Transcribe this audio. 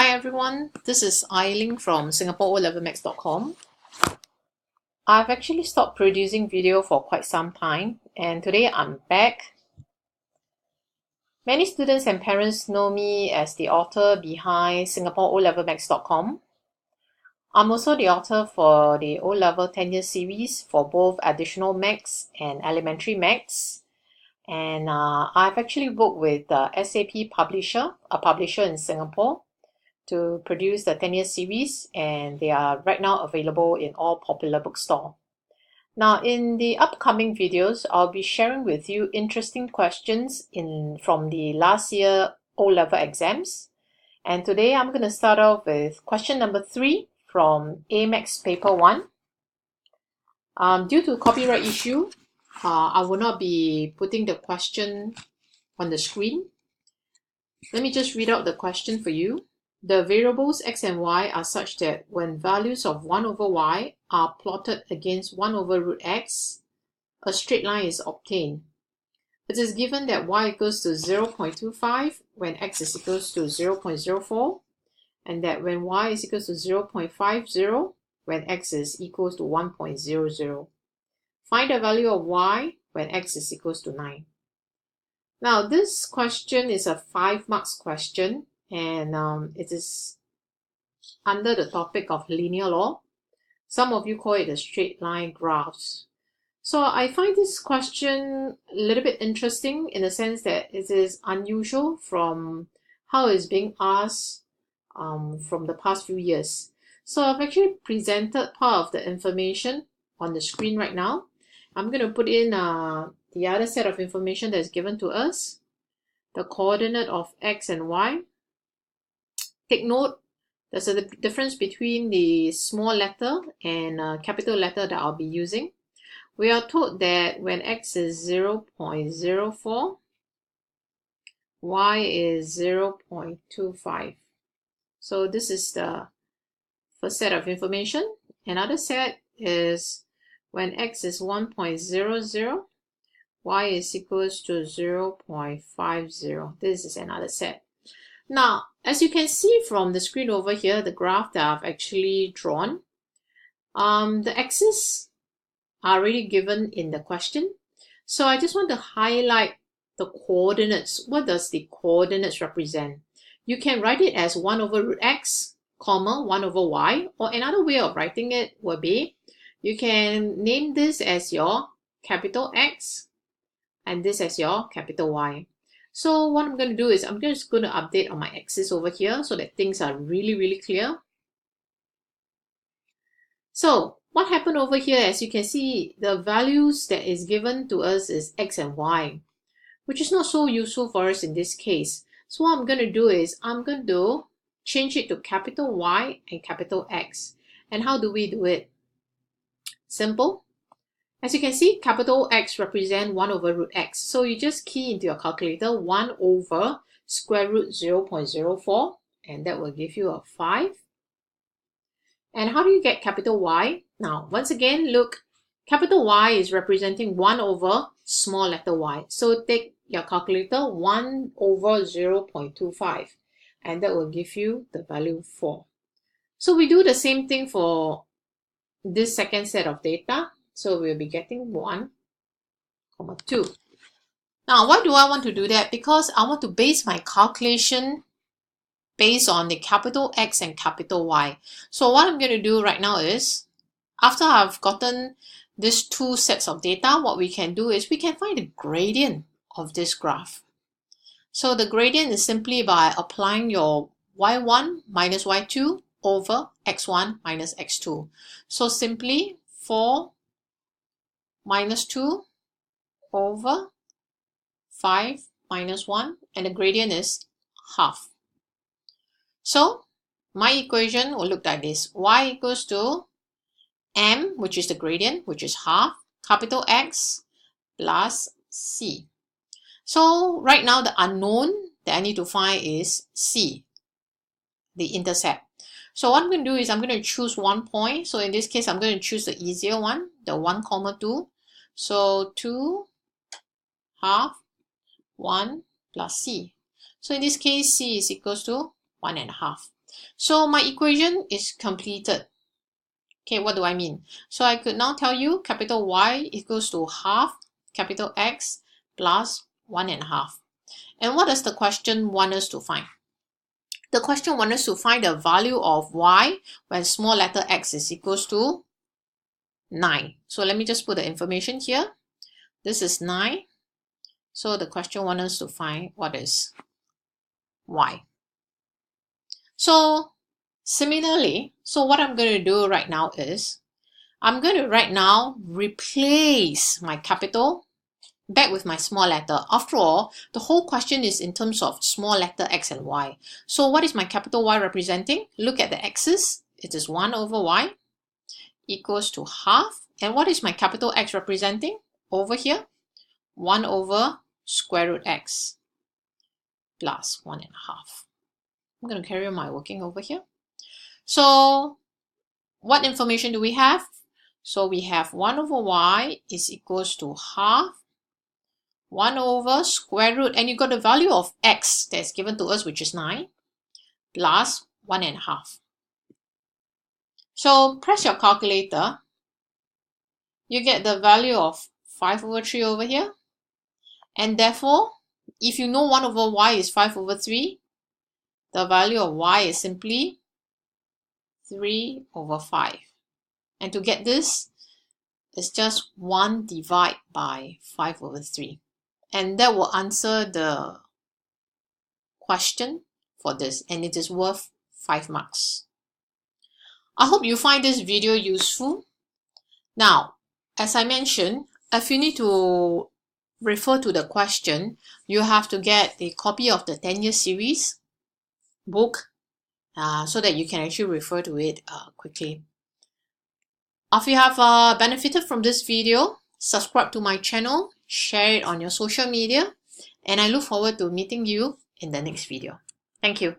Hi everyone, this is Eiling from SingaporeOlevelMax.com. I've actually stopped producing video for quite some time, and today I'm back. Many students and parents know me as the author behind SingaporeOlevelMax.com. I'm also the author for the O-Level 10-year series for both Additional Max and Elementary Max. And I've actually worked with SAP Publisher, a publisher in Singapore, to produce the 10-year series, and they are right now available in all popular bookstores. Now, in the upcoming videos, I'll be sharing with you interesting questions from the last year O-Level exams. And today I'm going to start off with question number 3 from A-Max Paper 1. Due to copyright issue, I will not be putting the question on the screen. Let me just read out the question for you. The variables x and y are such that when values of 1 over y are plotted against 1 over root x, a straight line is obtained. It is given that y equals to 0.25 when x is equals to 0.04, and that when y is equals to 0.50 when x is equals to 1.00. Find the value of y when x is equals to 9. Now, this question is a 5 marks question, and it is under the topic of linear law. Some of you call it a straight line graphs. So I find this question a little bit interesting in the sense that it is unusual from how it's being asked from the past few years. So I've actually presented part of the information on the screen right now. I'm going to put in the other set of information that's given to us, the coordinate of x and y. Take note, there's a difference between the small letter and capital letter that I'll be using. We are told that when x is 0.04, y is 0.25. So this is the first set of information. Another set is when x is 1.00, y is equals to 0.50. This is another set. Now, as you can see from the screen over here, the graph that I've actually drawn, the axes are already given in the question. So I just want to highlight the coordinates. What does the coordinates represent? You can write it as 1 over root x, comma 1 over y, or another way of writing it will be, you can name this as your capital X and this as your capital Y. So what I'm going to do is I'm just going to update on my axis over here so that things are really clear. So what happened over here, as you can see, the values that is given to us is x and y, which is not so useful for us in this case. So what I'm going to do is I'm going to change it to capital Y and capital X. And how do we do it? Simple. As you can see, capital X represents 1 over root x. So you just key into your calculator 1 over square root 0.04, and that will give you a 5. And how do you get capital Y? Now, once again, look, capital Y is representing 1 over small letter y. So take your calculator 1 over 0.25, and that will give you the value 4. So we do the same thing for this second set of data. So we'll be getting 1, 2. Now, why do I want to do that? Because I want to base my calculation based on the capital X and capital Y. So what I'm going to do right now is, after I've gotten these two sets of data, what we can do is we can find the gradient of this graph. So the gradient is simply by applying your y1 minus y2 over x1 minus x2. So simply 4 minus 2 over 5 minus 1, and the gradient is half. So my equation will look like this. Y equals to m, which is the gradient, which is half, capital X plus c. So right now the unknown that I need to find is c, the intercept. So what I'm going to do is I'm going to choose one point. So in this case, I'm going to choose the easier one, the 1, 2. So 2 half 1 plus c. So in this case, c is equals to 1.5. So my equation is completed. Okay, what do I mean? So I could now tell you capital Y equals to half capital X plus 1.5. And what does the question want us to find? The question wants us to find the value of Y when small letter x is equals to 9. So let me just put the information here. This is 9. So the question wants us to find what is Y. So similarly, so what I'm going to do right now is, I'm going to right now replace my capital back with my small letter. After all, the whole question is in terms of small letter x and y. So what is my capital Y representing? Look at the x's. It is 1 over y equals to half. And what is my capital X representing? Over here, 1 over square root x plus 1.5. I'm going to carry on my working over here. So what information do we have? So we have 1 over y is equals to half 1 over square root, and you got the value of x that's given to us, which is 9, plus 1.5. So press your calculator. You get the value of 5 over 3 over here. And therefore, if you know 1 over y is 5 over 3, the value of y is simply 3 over 5. And to get this, it's just 1 divided by 5 over 3. And that will answer the question for this, and it is worth 5 marks. I hope you find this video useful. Now, as I mentioned, if you need to refer to the question, you have to get a copy of the 10-year series book so that you can actually refer to it quickly. If you have benefited from this video, subscribe to my channel, share it on your social media, and I look forward to meeting you in the next video. Thank you.